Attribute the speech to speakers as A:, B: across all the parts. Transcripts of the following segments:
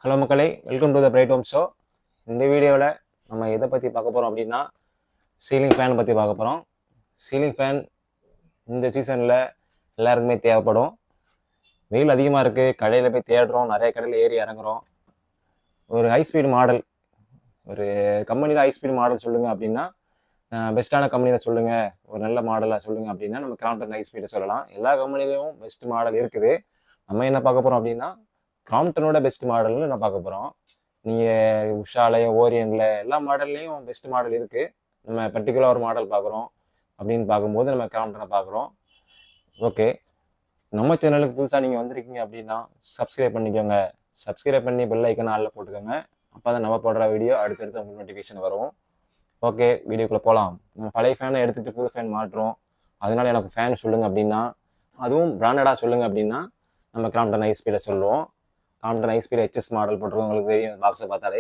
A: Hello மக்களே, welcome to the bright home show. இந்த வீடியோவில் நம்ம எதை பற்றி பார்க்க போகிறோம் அப்படின்னா சீலிங் ஃபேன் பற்றி பார்க்க போகிறோம். சீலிங் ஃபேன் இந்த சீசனில் எல்லாருக்குமே தேவைப்படும். வெயில் அதிகமாக இருக்குது, கடையில் போய் தேடுறோம், நிறைய கடையில் ஏறி இறங்குறோம். ஒரு ஹை ஸ்பீடு மாடல், ஒரு கம்பெனியில் ஹை ஸ்பீடு மாடல் சொல்லுங்கள் அப்படின்னா பெஸ்ட்டான கம்பெனியில் சொல்லுங்கள், ஒரு நல்ல மாடலாக சொல்லுங்கள் அப்படின்னா நம்ம கிராம்ப்டன் ஹை ஸ்பீடை சொல்லலாம். எல்லா கம்பெனிலையும் பெஸ்ட் மாடல் இருக்குது. நம்ம என்ன பார்க்க போகிறோம் அப்படின்னா கிராம்ப்டனோட பெஸ்ட் மாடல்னு நான் பார்க்க போகிறோம். நீங்கள் உஷாலையும் ஓரியனில் எல்லா மாடல்லையும் பெஸ்ட் மாடல் இருக்குது. நம்ம பர்டிகுலர் ஒரு மாடல் பார்க்குறோம் அப்படின்னு பார்க்கும்போது நம்ம கிராம்ப்டனை பார்க்குறோம். ஓகே, நம்ம சேனலுக்கு புதுசாக நீங்கள் வந்திருக்கீங்க அப்படின்னா சப்ஸ்கிரைப் பண்ணிக்கோங்க. சப்ஸ்கிரைப் பண்ணி பெல் ஐக்கன் ஆளில் போட்டுக்கோங்க. அப்போ தான் நம்ம போடுற வீடியோ அடுத்தடுத்து உங்களுக்கு நோட்டிஃபிகேஷன் வரும். ஓகே, வீடியோக்குள்ளே போகலாம். நம்ம பழைய ஃபேனை எடுத்துகிட்டு புது ஃபேன் மாட்டுறோம், அதனால எனக்கு ஃபேன் சொல்லுங்கள் அப்படின்னா, அதுவும் பிராண்டடாக சொல்லுங்கள் அப்படின்னா நம்ம கிராம்ப்டன் ஹை ஸ்பீடை சொல்லுவோம். Crompton high speed HS model போட்டிருக்கோம், உங்களுக்கு தெரியும் பாக்ஸை பார்த்தாலே.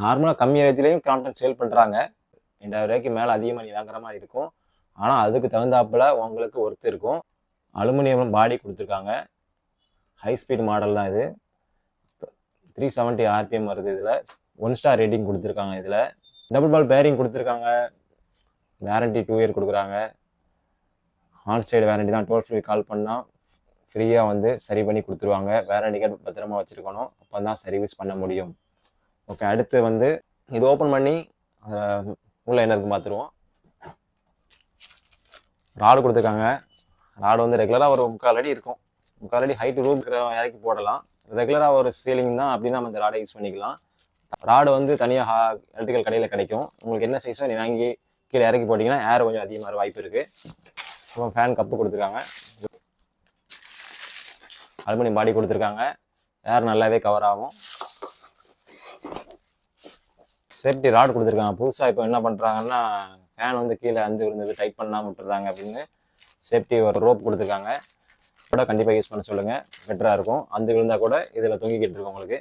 A: நார்மலாக கம்மி ரேஞ்சிலையும் கிராம்ப்டன் சேல் பண்ணுறாங்க. 2000 ரூபாய்க்கு மேலே அதிகமாக நீ வாங்குற மாதிரி இருக்கும். ஆனால் அதுக்கு தகுந்தாப்பில் உங்களுக்கு ஒர்த்து இருக்கும். அலுமினியம் பாடி கொடுத்துருக்காங்க. ஹை ஸ்பீட் மாடல் தான் இது. 370 RPM வருது. இதில் 1 ஸ்டார் ரேட்டிங் கொடுத்துருக்காங்க. இதில் டபுள் பால் பேரிங் கொடுத்துருக்காங்க. வேரண்டி 2 இயர் கொடுக்குறாங்க. ஆன் சைடு வேரண்டி தான். டோல் ஃப்ரீ கால் பண்ணால் ஃப்ரீயாக வந்து சரி பண்ணி கொடுத்துருவாங்க. வேரண்டி கார்டு பத்திரமா வச்சுருக்கணும், அப்போ தான் சர்வீஸ் பண்ண முடியும். ஓகே, அடுத்து வந்து இது ஓப்பன் பண்ணி உள்ளே என்ன இருக்குன்னு பார்த்துருவோம். ராடு கொடுத்துருக்காங்க. ராடு வந்து ரெகுலராக ஒரு 3/4 அடி இருக்கும். 3/4 அடி ஹைட்டு ரூம் இறக்கி போடலாம். ரெகுலராக ஒரு சீலிங் தான் அப்படின்னா நம்ம இந்த ராடை யூஸ் பண்ணிக்கலாம். ராடு வந்து தனியாக எலக்ட்ரிக்கல் கடையில் கிடைக்கும். உங்களுக்கு என்ன சைஸோ நீ வாங்கி கீழே இறக்கி போட்டிங்கன்னா ஏர் கொஞ்சம் அதிகமாக வாய்ப்பு இருக்குது. அப்புறம் ஃபேன் கப்பு கொடுத்துருக்காங்க. அலுமினியம் பாடி கொடுத்துருக்காங்க. ஏர் நல்லாவே கவர் ஆகும். சேஃப்டி ராட் கொடுத்துருக்காங்க. புதுசாக இப்போ என்ன பண்ணுறாங்கன்னா ஃபேன் வந்து கீழே வந்து விழுந்தது டைட் பண்ணாமல் விட்டுருந்தாங்க அப்படின்னு சேஃப்டி ஒரு ரோப் கொடுத்துருக்காங்க. கூட கண்டிப்பாக யூஸ் பண்ண சொல்லுங்கள், பெட்டராக இருக்கும். அந்த விழுந்தால் கூட இதில் தொங்கிக்கிட்டு இருக்கும். உங்களுக்கு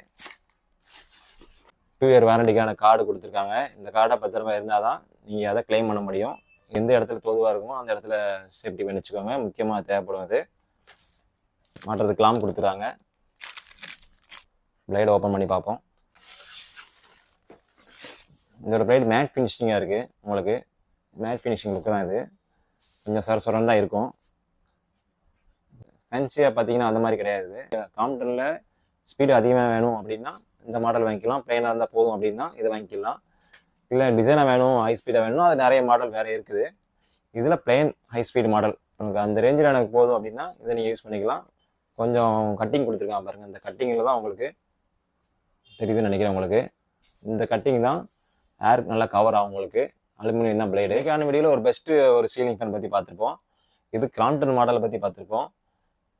A: 2 இயர் வாரண்டிக்கான கார்டு கொடுத்துருக்காங்க. இந்த கார்டை பத்திரமா இருந்தால் தான் நீங்கள் அதை கிளைம் பண்ண முடியும். எந்த இடத்துல தோதுவாக இருக்குமோ அந்த இடத்துல சேஃப்டி பண்ணி வச்சுக்கோங்க. முக்கியமாக தேவைப்படும். அது மாட்டுறதுக்கு லாம் கொடுத்துருக்காங்க. பிளேட் ஓப்பன் பண்ணி பார்ப்போம். இதோட பிளேட் மேட் ஃபினிஷிங்காக இருக்குது. உங்களுக்கு மேட் ஃபினிஷிங் லுக்கு தான். இது கொஞ்சம் சொரன்னு தான் இருக்கும். ஃபேன்சியாக பார்த்தீங்கன்னா அந்த மாதிரி கிடையாது. கிராம்ப்டனில் ஸ்பீடு அதிகமாக வேணும் அப்படின்னா இந்த மாடல் வாங்கிக்கலாம். பிளெயினாக இருந்தால் போதும் அப்படின்னா இதை வாங்கிக்கலாம். இல்லை டிசைனாக வேணும், ஹை ஸ்பீடாக வேணும், அது நிறைய மாடல் வேறு இருக்குது. இதில் பிளெயின் ஹை ஸ்பீடு மாடல் உங்களுக்கு அந்த ரேஞ்சில் எனக்கு போதும் அப்படின்னா இதை நீங்கள் யூஸ் பண்ணிக்கலாம். கொஞ்சம் கட்டிங் கொடுத்துருக்காங்க பாருங்கள். இந்த கட்டிங்கில் தான் உங்களுக்கு தெரியுதுன்னு நினைக்கிறேன். உங்களுக்கு இந்த கட்டிங் தான் ஏர் நல்லா கவர் ஆகும். உங்களுக்கு அலுமினியம் தான் பிளேடு. இதுக்கான வீடியோவில் ஒரு பெஸ்ட்டு ஒரு சீலிங் ஃபேன் பற்றி பார்த்துருப்போம். இது கிராம்ப்டன் மாடலை பற்றி பார்த்துருப்போம்.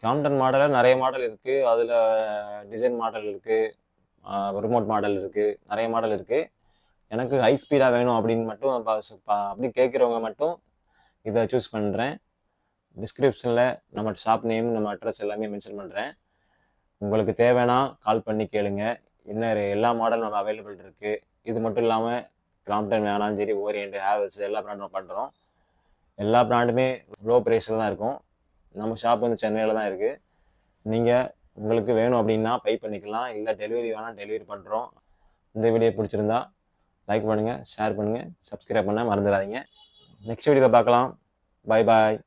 A: கிராம்ப்டன் மாடலில் நிறைய மாடல் இருக்குது. அதில் டிசைன் மாடல் இருக்குது, ரிமோட் மாடல் இருக்குது, நிறைய மாடல் இருக்குது. எனக்கு ஹை ஸ்பீடாக வேணும் அப்படின்னு மட்டும் அப்படி கேட்குறவங்க மட்டும் இதை சூஸ் பண்ணுறேன். டிஸ்கிரிப்ஷனில் நம்ம ஷாப் நேம், நம்ம அட்ரஸ் எல்லாமே மென்ஷன் பண்ணுறேன். உங்களுக்கு தேவைன்னா கால் பண்ணி கேளுங்க. இன்னும் எல்லா மாடலும் நம்ம அவைலபிள் இருக்குது. இது மட்டும் இல்லாமல் கிராம்ப்டன் வேணாலும் சரி, ஓரியன்ட், ஹேவல்ஸ் எல்லா பிராண்டும் பண்ணுறோம். எல்லா பிராண்டுமே லோ ப்ரைஸில் தான் இருக்கும். நம்ம ஷாப் வந்து சென்னையில் தான் இருக்குது. நீங்கள் உங்களுக்கு வேணும் அப்படின்னா பே பண்ணிக்கலாம். இல்லை டெலிவரி வேணால் டெலிவரி பண்ணுறோம். இந்த வீடியோ பிடிச்சிருந்தா லைக் பண்ணுங்கள், ஷேர் பண்ணுங்கள், சப்ஸ்கிரைப் பண்ண மறந்துடாதீங்க. நெக்ஸ்ட் வீடியோவில் பார்க்கலாம். பாய் பாய்.